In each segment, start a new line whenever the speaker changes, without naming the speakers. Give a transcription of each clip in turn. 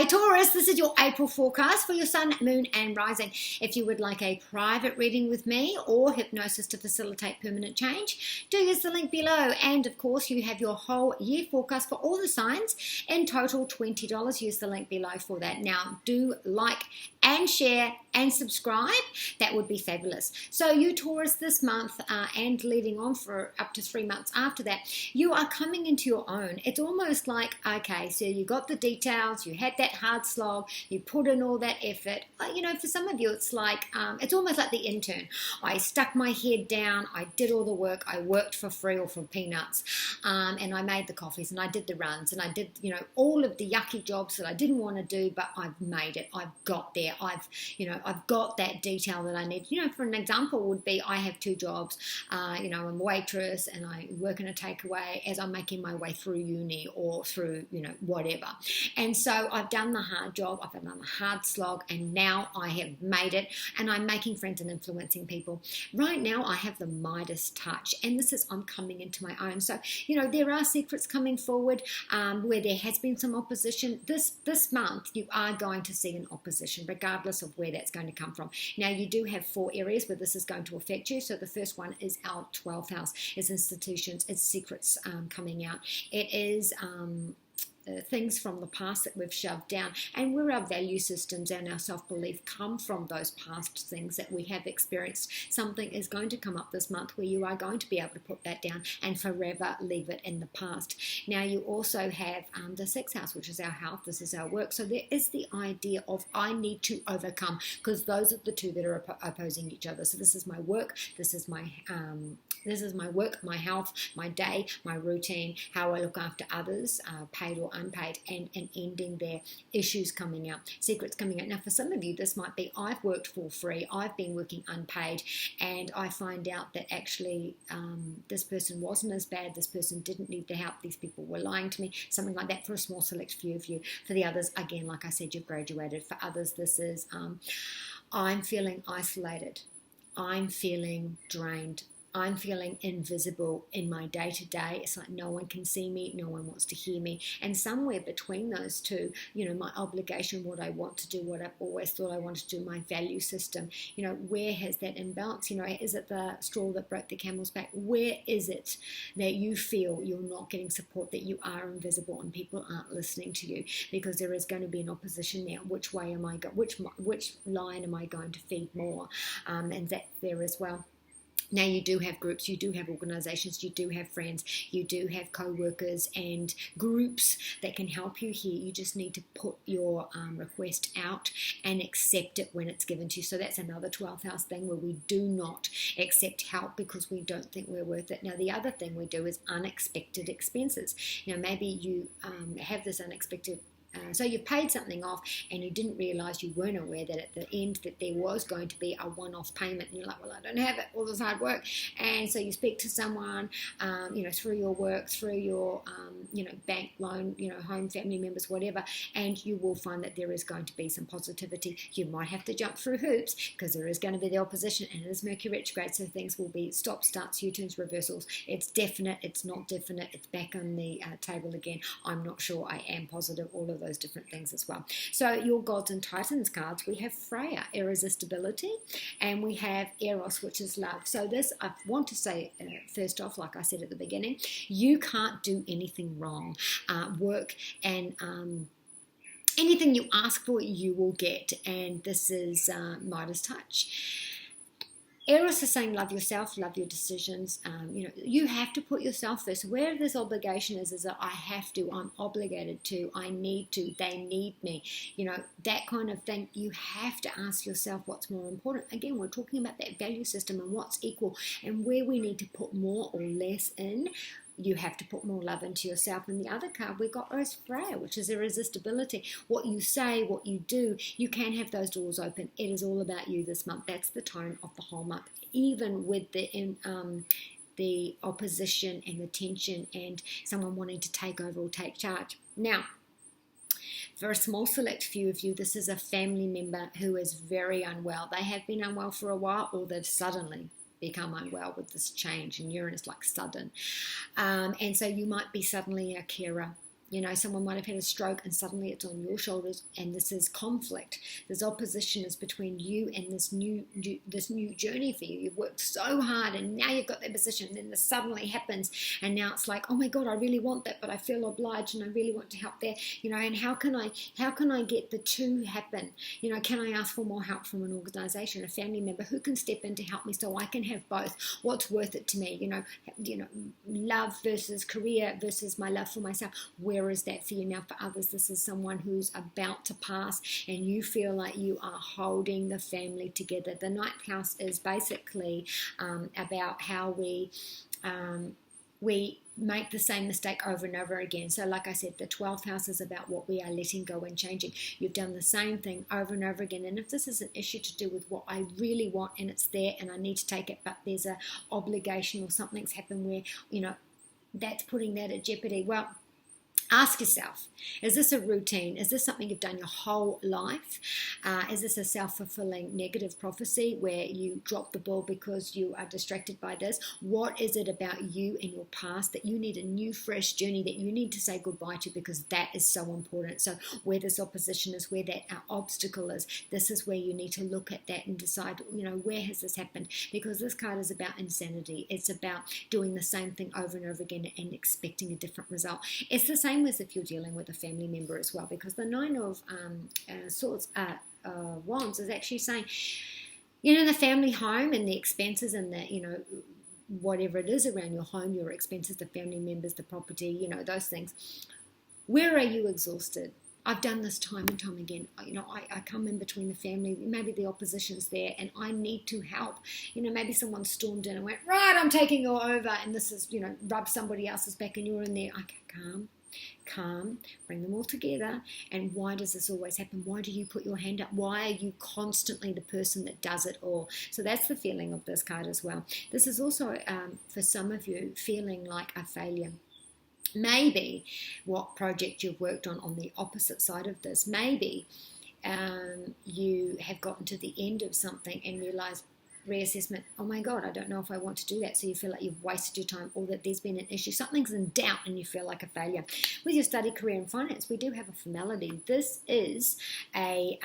Hey Taurus, this is your April forecast for your sun, moon and rising. If you would like a private reading with me or hypnosis to facilitate permanent change, do use the link below. And of course, you have your whole year forecast for all the signs, in total $20. Use the link below for that. Now, do like and share and subscribe. That would be fabulous. So you Taurus, this month and leading on for up to 3 months after that, you are coming into your own. It's almost like, okay, so you got the details, you had that hard slog, you put in all that effort. You know, for some of you, it's like, it's almost like the intern. I stuck my head down, I did all the work, I worked for free or for peanuts, and I made the coffees and I did the runs and I did, you know, all of the yucky jobs that I didn't want to do, but I've made it. I've got there. I've got that detail that I need. You know, for an example would be, I have 2 jobs. You know, I'm a waitress and I work in a takeaway as I'm making my way through uni or through, you know, whatever. And so I've done the hard job, I've done the hard slog, and now I have made it, and I'm making friends and influencing people. Right now I have the Midas touch, and this is, I'm coming into my own. So, you know, there are secrets coming forward where there has been some opposition. This month you are going to see an opposition, regardless of where that's going to come from. Now, you do have 4 areas where this is going to affect you. So the first one is our 12th house. It's institutions, it's secrets coming out. It is things from the past that we've shoved down, and where our value systems and our self-belief come from, those past things that we have experienced. Something is going to come up this month where you are going to be able to put that down and forever leave it in the past. Now, you also have the 6th house, which is our health. This is our work. So there is the idea of, I need to overcome, because those are the 2 that are opposing each other. So this is my work, this is my work, my health, my day, my routine, how I look after others, paid or unpaid, and ending their issues coming out, secrets coming out. Now, for some of you, this might be, I've worked for free, I've been working unpaid, and I find out that actually this person wasn't as bad, this person didn't need the help, these people were lying to me, something like that, for a small select few of you. For the others, again, like I said, you've graduated. For others, this is, I'm feeling isolated, I'm feeling drained, I'm feeling invisible in my day-to-day. It's like no one can see me, no one wants to hear me. And somewhere between those 2, you know, my obligation, what I want to do, what I've always thought I wanted to do, my value system, you know, where has that imbalance? You know, is it the straw that broke the camel's back? Where is it that you feel you're not getting support, that you are invisible and people aren't listening to you? Because there is going to be an opposition there. Which way am I going? Which line am I going to feed more? And that's there as well. Now, you do have groups, you do have organizations, you do have friends, you do have co-workers and groups that can help you here. You just need to put your request out and accept it when it's given to you. So that's another 12th house thing, where we do not accept help because we don't think we're worth it. Now, the other thing we do is unexpected expenses. You know, maybe you have this unexpected so you've paid something off and you didn't realise, you weren't aware that at the end that there was going to be a one-off payment, and you're like, well, I don't have it, all this hard work. And so you speak to someone, you know, through your work, through your, you know, bank loan, you know, home, family members, whatever, and you will find that there is going to be some positivity. You might have to jump through hoops because there is going to be the opposition, and it is Mercury retrograde, so things will be stops, starts, U-turns, reversals. It's definite, it's not definite, it's back on the table again. I'm not sure, I am positive, all of those different things as well. So your Gods and Titans cards, we have Freya, irresistibility, and we have Eros, which is love. So this, I want to say first off, like I said at the beginning, you can't do anything wrong. Work and anything you ask for, you will get, and this is Midas touch. Eros is saying, love yourself, love your decisions. You know, you have to put yourself first. Where this obligation is that I have to, I'm obligated to, I need to, they need me. You know, that kind of thing. You have to ask yourself what's more important. Again, we're talking about that value system and what's equal and where we need to put more or less in. You have to put more love into yourself. And the other card we got is Freya, which is irresistibility. What you say, what you do, you can have those doors open. It is all about you this month. That's the tone of the whole month, even with the opposition and the tension and someone wanting to take over or take charge. Now, for a small select few of you, this is a family member who is very unwell. They have been unwell for a while, or they've suddenly become unwell with this change, and Uranus like sudden. And so you might be suddenly a carer Someone might have had a stroke and suddenly it's on your shoulders, and this is conflict. This opposition is between you and this new journey for you. You've worked so hard and now you've got that position, and then this suddenly happens, and now it's like, oh my God, I really want that, but I feel obliged and I really want to help there. And how can I get the two happen? Can I ask for more help from an organization, a family member who can step in to help me so I can have both? What's worth it to me? Love versus career versus my love for myself. Where is that for you? Now for others, this is someone who's about to pass and you feel like you are holding the family together. The ninth house is basically about how we make the same mistake over and over again. So like I said, the 12th house is about what we are letting go and changing. You've done the same thing over and over again. And if this is an issue to do with what I really want and it's there and I need to take it, but there's a obligation or something's happened where, that's putting that at jeopardy. Well, ask yourself, is this a routine? Is this something you've done your whole life? Is this a self-fulfilling negative prophecy where you drop the ball because you are distracted by this? What is it about you and your past that you need a new, fresh journey that you need to say goodbye to, because that is so important? So where this opposition is, where that obstacle is, this is where you need to look at that and decide, where has this happened? Because this card is about insanity. It's about doing the same thing over and over again and expecting a different result. It's the same as if you're dealing with a family member as well, because the Nine of Wands is actually saying, the family home and the expenses and the, whatever it is around your home, your expenses, the family members, the property, those things. Where are you exhausted? I've done this time and time again. I come in between the family, maybe the opposition's there and I need to help. Maybe someone stormed in and went, right, I'm taking you over, and this is, rub somebody else's back and you're in there. Okay, calm, bring them all together. And why does this always happen? Why do you put your hand up? Why are you constantly the person that does it all? So that's the feeling of this card as well. This is also, for some of you, feeling like a failure. Maybe what project you've worked on the opposite side of this, maybe you have gotten to the end of something and realized, reassessment, oh my God, I don't know if I want to do that. So you feel like you've wasted your time, or that there's been an issue, something's in doubt and you feel like a failure. With your study, career and finance, we do have a formality. This is a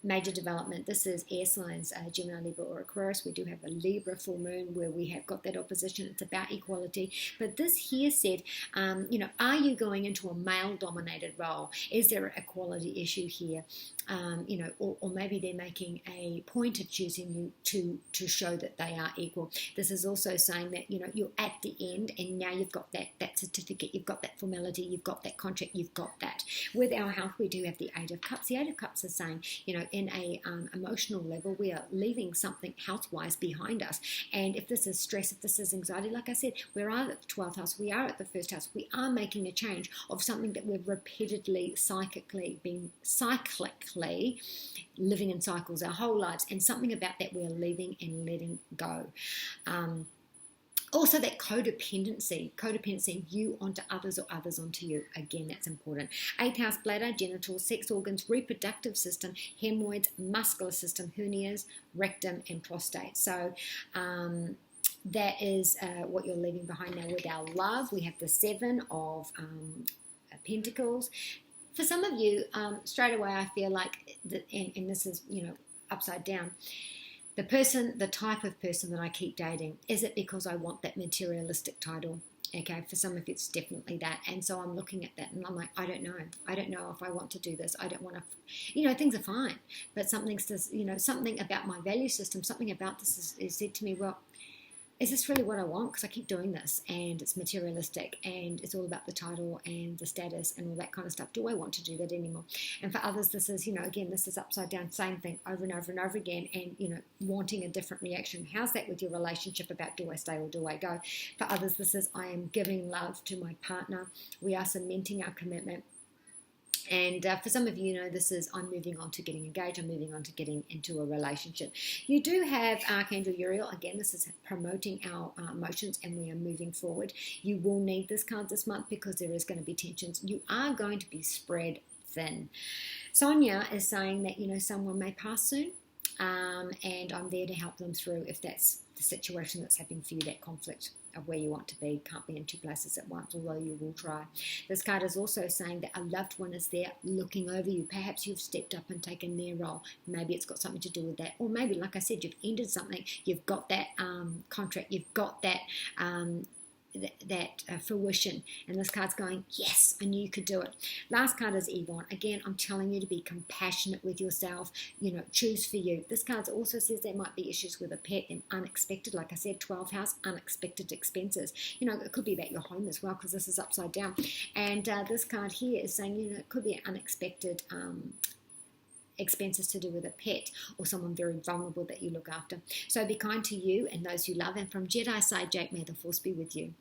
major development. This is air signs, Gemini, Libra or Aquarius. We do have a Libra full moon where we have got that opposition. It's about equality. But this here said, are you going into a male-dominated role? Is there an equality issue here? Or maybe they're making a point of choosing you to show that they are equal. This is also saying that, you're at the end and now you've got that certificate, you've got that formality, you've got that contract, you've got that. With our health, we do have the Eight of Cups. The Eight of Cups is saying, in a emotional level, we are leaving something health-wise behind us. And if this is stress, if this is anxiety, like I said, we are at the 12th house, we are at the first house, we are making a change of something that we've repeatedly, cyclically living in cycles our whole lives, and something about that we're leaving and letting go. Also that codependency, you onto others or others onto you. Again, that's important. 8th house, bladder, genitals, sex organs, reproductive system, hemorrhoids, muscular system, hernias, rectum and prostate. So that is what you're leaving behind. Now with our love, we have the 7 of Pentacles. For some of you, straight away I feel like, and this is, upside down, the type of person that I keep dating, is it because I want that materialistic title? Okay, for some of you, it's definitely that. And so I'm looking at that and I'm like, I don't know if I want to do this. I don't want to, things are fine. But something about my value system, something about this is said to me, well, is this really what I want? Because I keep doing this and it's materialistic and it's all about the title and the status and all that kind of stuff. Do I want to do that anymore? And for others, this is, again, this is upside down, same thing over and over and over again, and, wanting a different reaction. How's that with your relationship about do I stay or do I go? For others, this is I am giving love to my partner. We are cementing our commitment. And for some of you, this is I'm moving on to getting engaged. I'm moving on to getting into a relationship. You do have Archangel Uriel. Again, this is promoting our emotions and we are moving forward. You will need this card this month because there is going to be tensions. You are going to be spread thin. Sonia is saying that, someone may pass soon.
and I'm there to help them through if that's the situation that's happening for you, that conflict of where you want to be. Can't be in two places at once, although you will try. This card is also saying that a loved one is there looking over you. Perhaps you've stepped up and taken their role. Maybe it's got something to do with that. Or maybe, like I said, you've ended something. You've got that contract. You've got that fruition, and this card's going, yes, I knew you could do it. Last card is Yvonne. Again, I'm telling you to be compassionate with yourself, choose for you. This card also says there might be issues with a pet and unexpected, like I said, 12th house, unexpected expenses. It could be about your home as well, because this is upside down. And this card here is saying, it could be unexpected expenses to do with a pet or someone very vulnerable that you look after. So be kind to you and those you love. And from Jedi Side Jake, may the force be with you.